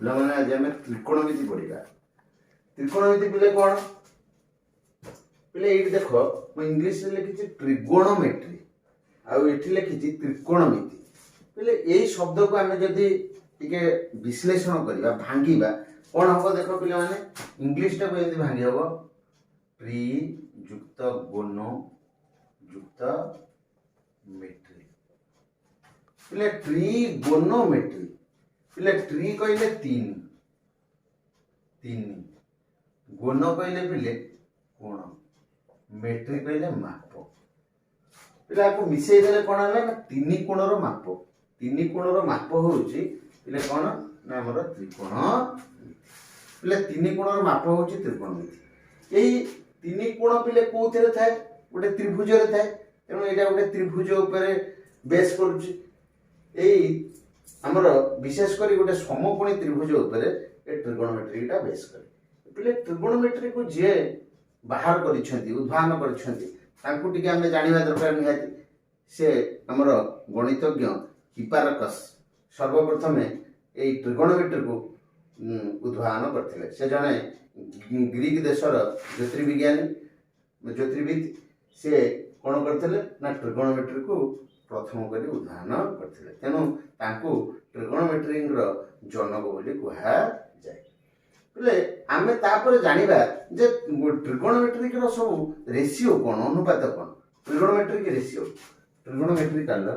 ପିଲାମାନେ ଆଜି ଆମେ ତ୍ରିକୋଣମିତି ପଢିବା। ତ୍ରିକୋଣମିତି ପିଲେ କ'ଣ ପିଲେ ଏଇଠି ଦେଖ ମୁଁ ଇଂଲିଶରେ ଲେଖିଛି ଟ୍ରିଗୋଣୋମେଟ୍ରି ଆଉ ଏଠି ଲେଖିଛି ତ୍ରିକୋଣମିତି। ପିଲେ ଏଇ ଶବ୍ଦକୁ ଆମେ ଯଦି ଟିକେ ବିଶ୍ଳେଷଣ କରିବା ଭାଙ୍ଗିବା କ'ଣ ହବ ଦେଖ ପିଲାମାନେ ଇଂଲିଶଟାକୁ ଏମିତି ଭାଙ୍ଗି ହବ ଟ୍ରି ଯୁକ୍ତ ଗୋନୋ ଯୁକ୍ତ मेट्री पिले ट्रिगोनोमेट्री पिले ट्री कहले तीन तीन गोनो कहले पिले कोण मेट्री कहले माप पिले आपको मिसई देले कोण हला ना तीन कोणर माप होउची पिले कोण ना हमर त्रिकोण पिले तीन कोणर माप होउची त्रिकोणमिति एई तीन कोण पिले कोथरे थाए गोटे त्रिभुज रे थाए तेणु यहाँ गोटे त्रिभुज उपरे बेस करुच्ची आमर विशेष कर गोटे समकोणी त्रिभुज उपरे ट्रिगोनोमेट्री बेस करे पिले ट्रिगोनोमेट्री को जे बाहर करिसेंती उद्भावन करिसेंती तांको टिके आमे जानिबा दरकार निहाती से आमर गणितज्ञ हिपारकस सर्वप्रथम ए ट्रिगोनोमेट्री को उद्भावन करथिले से जने ग्रीक देशर ज्योतिर्विद से कौन करते ना ट्रिगोनोमेट्री को प्रथम कर उद्भावन करते तेणु तांको ट्रिगोनोमेट्री जनक बोली कहा जाए बोले आमे तापर जानिबा जे ट्रिगोनोमेट्री सब रेशियो कौन अनुपात कौन ट्रिगोनोमेट्री रेशियो ट्रिगोनोमेट्री काला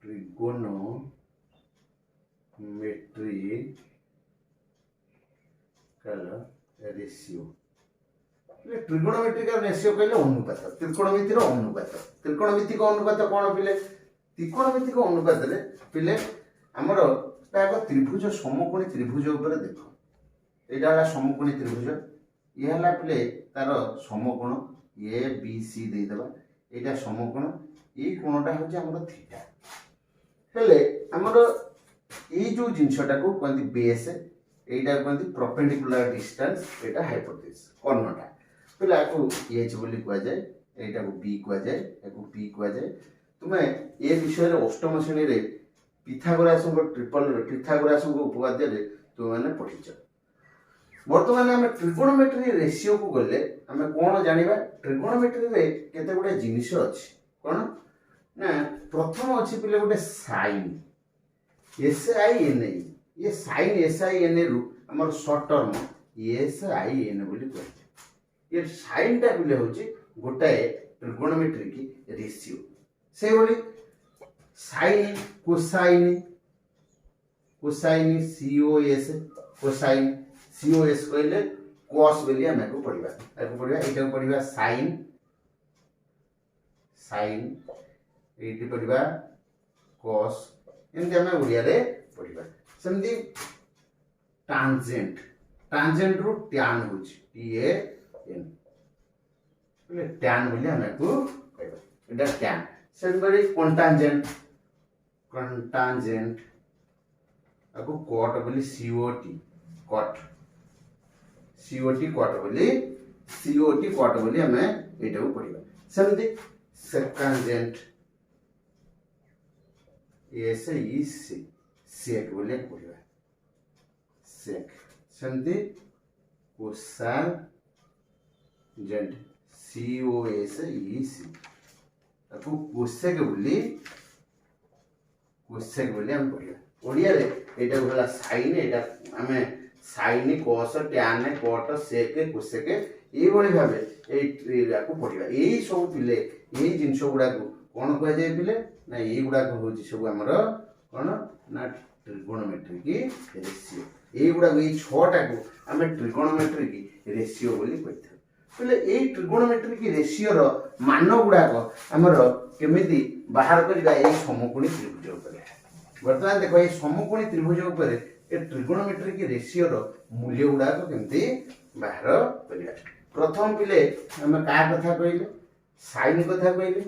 ट्रिगोनोमेट्री काला रेशियो ट्रिगोनोमेट्री का रेशियो कहले अनुपात त्रिकोणमिति को अनुपात कौन पिले त्रिकोणमिति को अनुपात रे पिले हमर ताको त्रिभुज समकोणी त्रिभुज ऊपर देखो एटा हला समकोणी त्रिभुज ये हला पिले तार समकोण ए बी सी दे देबा एटा समकोण ए कोणटा होचे हमर थीटा हेले हमर ए जो जिंसटा को कहंती बेस एटा कहंती परपेंडिकुलर डिस्टेंस एटा हाइपोटेनस कर्णटा पिला को एच बोली कह जाए एटा को बी कह जाए एको पी कह जाए तुमे ए विषय रे अष्टम श्रेणी रे पिथागोरास उपपाद्य रे तुम माने पढिछ वर्तमान हम ट्रिगोनोमेट्री रेशियो को गले हम कोन जानिबा ट्रिगोनोमेट्री रे केते गुडे जिनिस अछि कोन ना प्रथम अछि पिले गुडे साइन एस आई एन ये साइन एस आई एन रु हमर short term S I N बोली कहै ये साइन टा बिले होची गोटाए ट्रिगोनोमेट्री की रेशियो से बोली sine cosine COS cosine COS कहले cos बोली हम को पढिबा एटा पढिबा साइन एटी पढिबा cos एंते हम ओडिया रे पढिबा सेमती टांजेंट रु tan होची टी ए एन बोले tan बोली हम को कहबा एटा tan सेमरी कॉन्टेंजेंट आपको कॉट बोली सीओटी कॉट बोली हमें एटा को पढिबा सेमती सेकेंडेंट एस ई सी सेक बोली पढिबा सेक सेमती कोसेंजेंट COS EC आपको कोसेक बोली हम पढिबा ओडिया रे एटा होला साइन एटा हमें sine cos tan cot sec cosec ए बळी भाबे ए को पढिबा ए सब पिले ए जिंस गुडा को कोन कह जाय पिले ना ए गुडा को होची सब हमर कोन ना ट्रिगोनोमेट्री की रेशियो ए गुडा को ए छटा को हमें ट्रिगोनोमेट्री की रेशियो बोली कहथि पहले ए ट्रिगोनोमेट्री की रेशियो रो मान गुडा को हमर केमिति बाहर करबा ए समकोणी त्रिभुज ऊपर वर्तमान देखो ए समकोणी त्रिभुज ऊपर ए ट्रिगोनोमेट्री की रेशियो रो मूल्य गुडा को केमिति बाहर करबा प्रथम पिले हम का कथा कहले साइन कथा कहले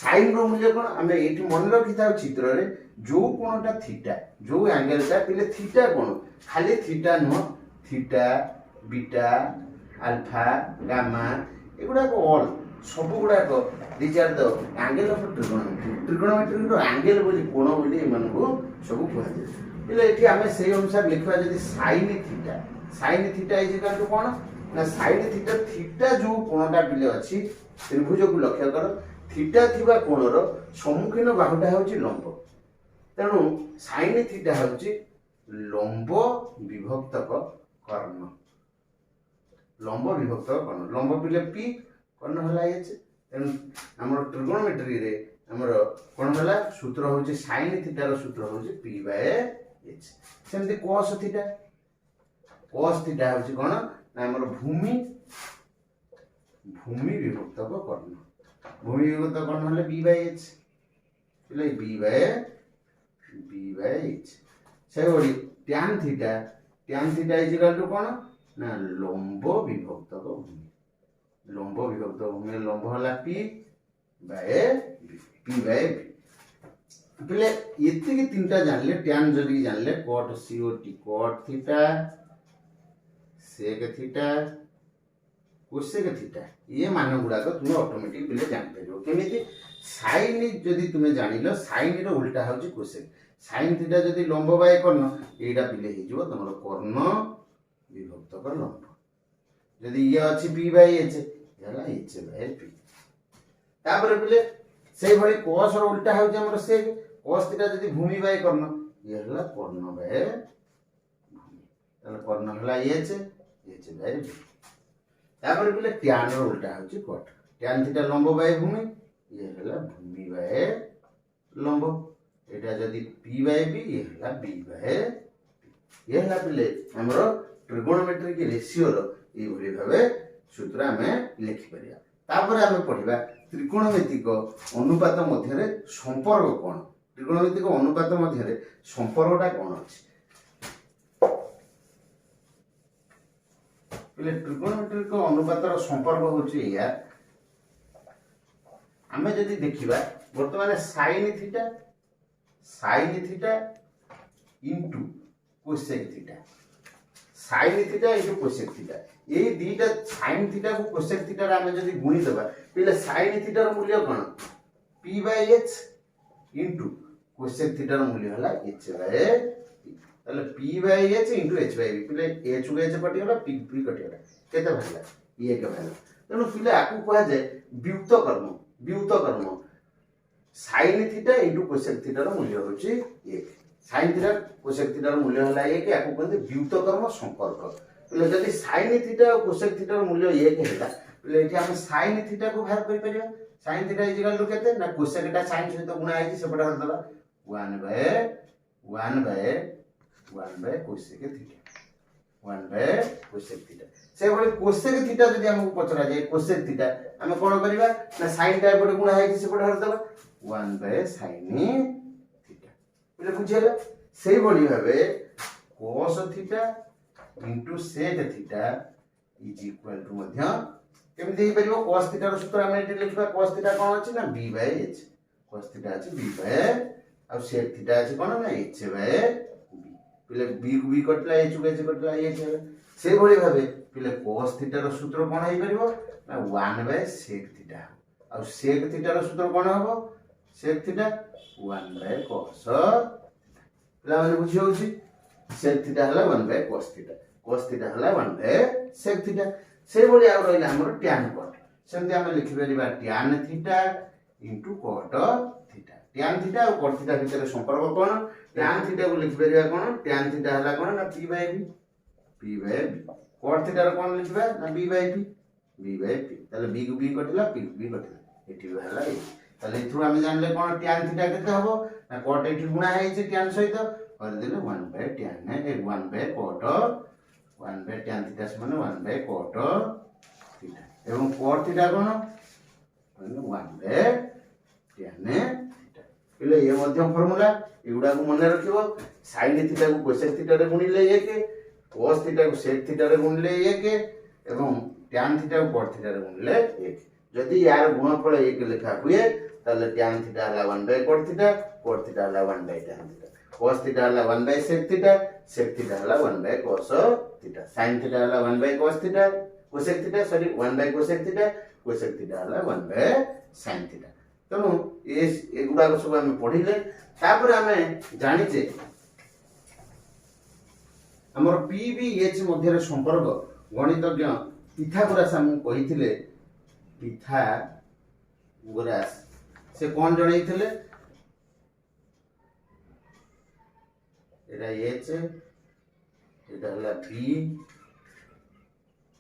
साइन रो मूल्य कोन हमें एठी मन रखिता चित्र रे जो कोनटा थीटा जो एंगलटा पिले थीटा कोन खाली थीटा न थीटा बीटा अल्फा गामा एगुडा को ऑल सब गुडा को this are the angle of trigonometry रो एंगल बोली कोण बोली मन को सब कहै बोले एठी हमें से अनुसार लिखवा जदी sin theta is equal to कोन ना sin थीटा जो कोणटा बिले अछि त्रिभुज को लक्ष्य कर थीटा थिबा कोणर सम्मुखीन बाहुटा होची लंब तेणु sin थीटा होची लंब विभक्तक कर्ण लंब बिले p कर्ण हला h तेणु हमर ट्रिगोनोमेट्री रे हमर कोन हला सूत्र होची sin थीटा रो सूत्र होची p बाय h सेमति cos थीटा होची कोन ना हमर भूमि विभक्तक कर्ण भूमि विभक्तक कर्ण हले b बाय h बिले b बाय h से बड़ी tan theta is equal to कोन ना लंब विभक्तक भूमि लंब हला p बाय b पिले इति की तीनटा जानले tan जदी जानले cot theta sec theta cosec theta ये मान गुडा को तुम ऑटोमेटिक पिले जान परियो केमिति sin जदी तुमे जानिलो sin रो उल्टा होची cosec sin थीटा जदी लंब बाय कर्ण एडा पिले हे जिवो तमरो कर्ण विभक्तक लंब जदी ये अछि p बाय h हला h बाय p तापर पिले सेही भली cos रो उल्टा होची हमर sec cos थीटा जदी भूमि बाय कर्ण ये हला कर्ण बाय भूमि तले कर्ण हला h बाय b तापर पिले tan रो उल्टा होची cot tan थीटा लंब बाय भूमि ये हला भूमि बाय लंब एटा जदी p बाय b ये हला b बाय ये हला पिले हमरो ट्रिगोनोमेट्रिक रेशियो रो ए भली भाबे सूत्र हमें लिखि परिया तापर हमें पढिबा त्रिकोणमितिक अनुपात मध्य रे संपर्क कोन त्रिकोणमितिक अनुपात मध्य रे संपर्कटा कोन अछि पिले ट्रिकोणमितिक अनुपात रो संपर्क होछि या हमें जदी देखिबा वर्तमान sin theta into cosec theta sin theta into cosec theta ए दीटा sin थीटा को cosec थीटा रे हमें जदी गुणी देबा पिले sin थीटा रो मूल्य कोन p by h into cosec theta रो मूल्य हला h बाय तले p by h into h by v पिले h को h कटि गला p कटि गला केते भला ये के भला तेनु पिले आकु कहै जे व्युत कर्म sin theta into cosec theta रो मूल्य होची 1 sin थीटा cosec थीटा रो मूल्य हला 1 आकु कहते व्युत कर्म संपर्क पिले जदी sin थीटा और cosec थीटा रो मूल्य 1 हेला पिले एठी हम sin थीटा को बाहर करि परिया sin theta is equal to केते ना cosec टा sin सहित गुणा आइछि सेपटा हर दला 1 बाय cosec थीटा से बळे cosec थीटा जदी हमहु पचरा जाय cosec थीटा हम कोन करिबा ना sin टा एपटे गुणा आइछि सेपटा हर दला 1 बाय sin थीटा पिले बुझेला सेही बळी भाबे cos theta into sec theta is equal to मध्य केमि देई परिबो cos थीटा रो सूत्र हम एठी लिखबा cos थीटा कोन अछि ना b by h cos theta अछि b बाय आ sec थीटा अछि कोन ना h बाय b पिले b को b कटला h को h कटला h से बळी भाबे पिले cos थीटा रो सूत्र कोन हेई परिबो ना 1 by sec theta uh sec theta रो सूत्र कोन हबो sec थीटा 1 बाय cos पिला माने बुझी होउची sec थीटा हला 1 बाय cos थीटा हला 1 बाय sec थीटा से बळी आ रहिला हमर tan cot सेमति हम लिखि परिबा tan theta into cot theta tan theta और cot थीटा भितर संपर्क कोन tan थीटा को लिखि परिबा कोन tan थीटा हला कोन ना p by b cot theta रो कोन लिखबा ना b बाय p तले b को b कटला p को b कटला एठी हला ए तले इथु हम जानले कोन tan थीटा केते हबो ना cot एठी गुणा है जे tan सहित कर देले 1 बाय tan ने 1 by cot 1 by tan theta समान 1 बाय cot थीटा एवं cot थीटा कोन 1 बाय tan थीटा इले ये मध्यम फार्मूला एगुडा को मन रखिबो sin थीटा को cosec थीटा रे गुणिले 1 cos थीटा को sec थीटा रे गुणिले 1 एवं tan थीटा को cot थीटा रे गुणिले 1 जदि यार गुणफल 1 लिखा हुए ताले tan थीटा हला 1 बाय cot थीटा हला 1 by tan theta cos theta हला 1 बाय sec थीटा हला 1 by cos theta sin theta हला 1 by cos theta cosec theta sorry 1 by cosec theta हला 1 बाय sin थीटा तनो एगुडा को सब हम पढिले तापर हम जानि जे हमर पी बी एच मध्य संपर्क गणितज्ञ पिथागोरास हम कहिथिले पिथागोरास से कौन जनइथिले एटा एच एटा हला पी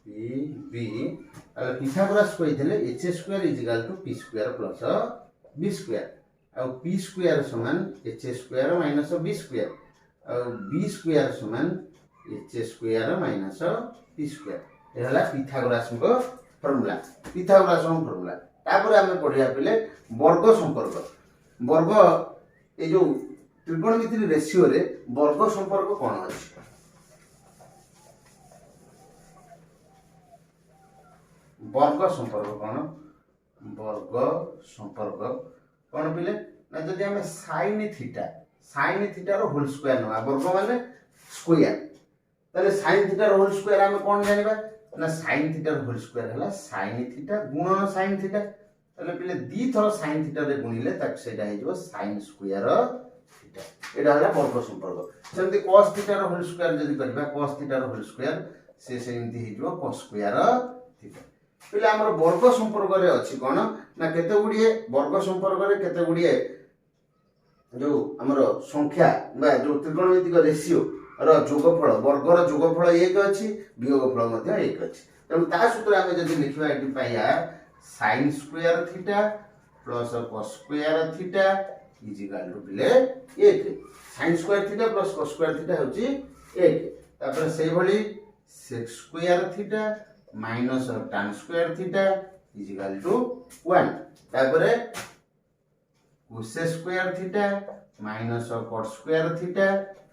पी बी पिथागोरास कहिथिले h square is equal to p square plus b square आ p स्क्वायर समान h square minus b square आ b स्क्वायर समान h square minus p square ए हला पिथागोरास को फार्मूला पिथागोरास को फार्मूला तापर हमें पढ़िया पिले वर्ग संपर्क वर्ग ए जो त्रिकोणमिति रेशियो रे वर्ग संपर्क कोन अछि वर्ग संपर्क कौन पिले ना जदि हमें sin थीटा रो होल स्क्वायर नवा वर्ग माने स्क्वायर तले sin थीटा रो होल स्क्वायर हमें कौन जानिबा ना sin थीटा रो होल स्क्वायर हला sin थीटा गुणन sin थीटा तले पिले दी थरो sin थीटा रे गुणिले तक सेटा हे जबो sin स्क्वायर थीटा एटा हला वर्ग संपर्क सेमति cos थीटा रो होल स्क्वायर जदि करबा cos थीटा रो होल स्क्वायर से सेमति हे जबो cos स्क्वायर थीटा पिले हमर वर्ग संपर्क रे अछि कोन ना केते गुडिए वर्ग संपर्क रे केते गुडिए जो हमर संख्या बा जो त्रिकोणमितिक रेशियो रो जोगफल वर्ग रो जोगफल 1 अछि वियोगफल मध्ये 1 अछि तब ता सूत्र हमें जदि लिखबा एटी पाया sin square theta plus cos square theta is equal to पिले 1 sin square theta plus cos square theta होछि 1 तापर सेही भली sec square theta minus tan square theta is equal to 1 तापर cos square theta minus cot square theta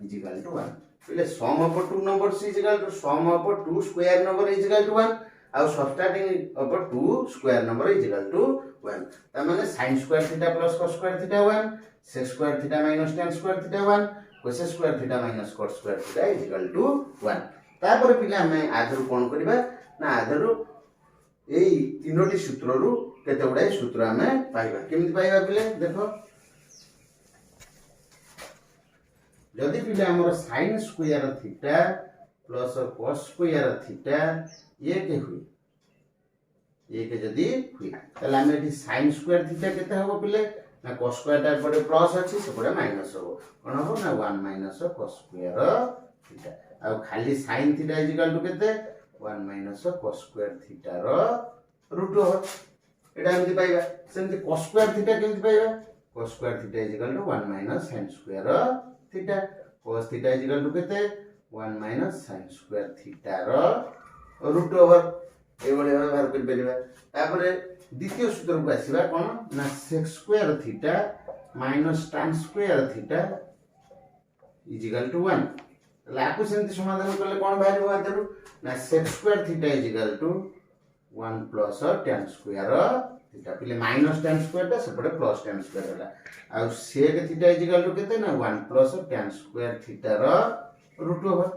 is equal to 1 पहले sum of two numbers is equal to sum of two square number is equal to 1 और subtracting of two square number is equal to 1 त माने sin square theta plus cos square theta 1 sec square theta minus tan square theta 1 cos square theta minus cot square theta is equal to 1 तापर पिले हमें आधरु कोन करबा ना आधरु एई तीनोटी सूत्र रु केते गुडा सूत्र हमें पाइबा केमिति पाइबा पिले देखो जदि पिले हमर sin square theta plus cos square theta ये के हुई ये के जदि हुई तले हमें एठी sin स्क्वायर थीटा केते हबो पिले ना cos स्क्वायर टा पड़े प्लस अछि से पड़े माइनस हबो कोन हबो ना 1 माइनस cos स्क्वायर थीटा आ खाली sin theta is equal to केते 1 माइनस cos स्क्वायर थीटा रो रूट हो एटा हमति पाइबा सेमति cos स्क्वायर थीटा केमति पाइबा cos square theta is equal to 1 minus sin square theta cos theta is equal to केते 1 माइनस sin स्क्वायर थीटा रो रूट ओवर ए बळे भाबे बाहर कर परिबा तापरे द्वितीय सूत्र को आसीबा कोन ना sec square theta minus tan square theta is equal to 1 लाकु सेमति समाधान करले कोन बाहर हो आतरु ना sec square theta is equal to 1 plus tan square theta पिले माइनस tan स्क्वायर ता सेपटे प्लस tan स्क्वायर होला आ sec theta is equal to केते ना 1 प्लस tan स्क्वायर थीटा रो रूट ओवर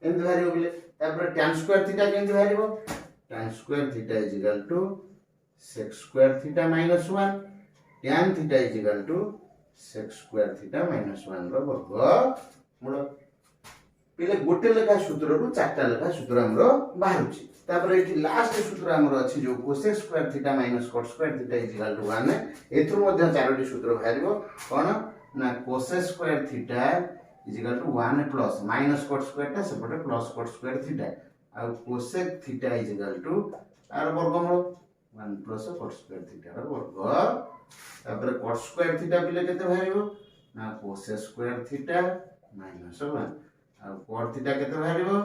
एंद भारी होले तापर tan स्क्वायर थीटा केंद भारीबो tan square theta is equal to sec square theta minus 1 tan theta is equal to sec square theta minus 1 रो वर्ग मूल पिले गोटे लेखा सूत्र रु चारटा लेखा सूत्र हमरो बाहरुची तापर एठी लास्ट सूत्र हमरो अछि जो cos square theta minus cot square theta is equal to 1 एथुर मध्ये चारोटी सूत्र बाहरिबो कोन ना cos square theta is equal to 1 plus minus cot square ता सेपटे प्लस cot स्क्वायर थीटा आ cosec theta is equal to आर वर्गमूल 1 प्लस cot स्क्वायर थीटा रो वर्ग तापर cot स्क्वायर थीटा पिले केते बाहरिबो ना cos स्क्वायर थीटा माइनस 1 आ cot थीटा केते बाहरिबो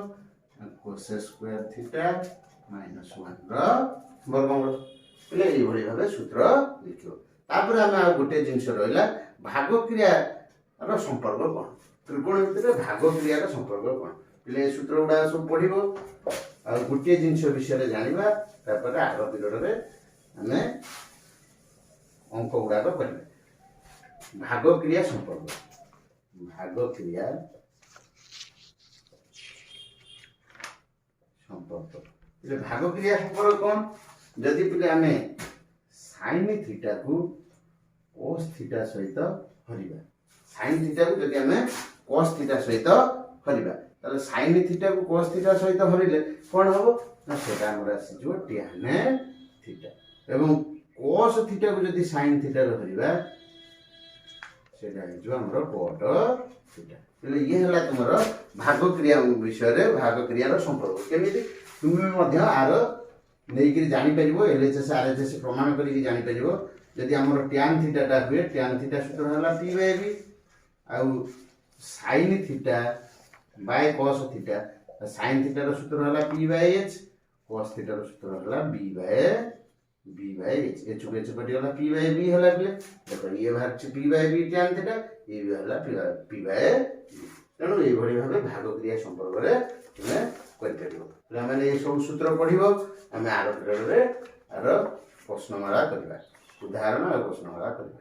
cos स्क्वायर थीटा माइनस 1 रो वर्गमूल पिले एई भली भाबे सूत्र लिखियो तापर हम आ गोटे जिंस रहला भाग क्रिया रो संपर्क कोन त्रिकोणमिति रे भाग क्रिया रो संपर्क कोन पिले सूत्र उडा सब पढिबो आ गोटे जिंस विषय रे जानिबा तापर आरो पिरियड रे हमें अंक उडा को करबे भाग क्रिया संपर्क पिले भाग क्रिया संपर्क कोन जदि पिले हमें sin थीटा को cos थीटा सहित हरिबा sin थीटा को जदि हमें cos थीटा सहित हरिबा ताले sin थीटा को cos थीटा सहित हरिले कोन हबो ना सेटा हमर आसी जो tan थीटा एवं cos थीटा को जदी sin थीटा रे हरिबा सेटा जो हमर cot थीटा એટલે ये हला तुमर भाग क्रिया विषय रे भाग क्रिया रो संपर्क केमिति तुमे मध्य आर नै कि जानि परिबो एलएचएस आरएचएस प्रमाण करी कि जानि परिबो यदि हमर tan थीटा टा हुए tan थीटा सूत्र हला p बाय v आ sin theta by cos theta sin theta रो सूत्र हला p by h cos theta रो सूत्र हला b बाय h h को h कटि हला p बाय v हला बले देखो ये बाहर p by v tan theta ये भी हला p बाय तेणु ये भली भाबे भाग क्रिया संपर्क रे तुमे करि परिबो त माने ये सब सूत्र पढिबो हमें आर ग्रेड रे आर प्रश्नमाला करबा उदाहरण और प्रश्नमाला करबा।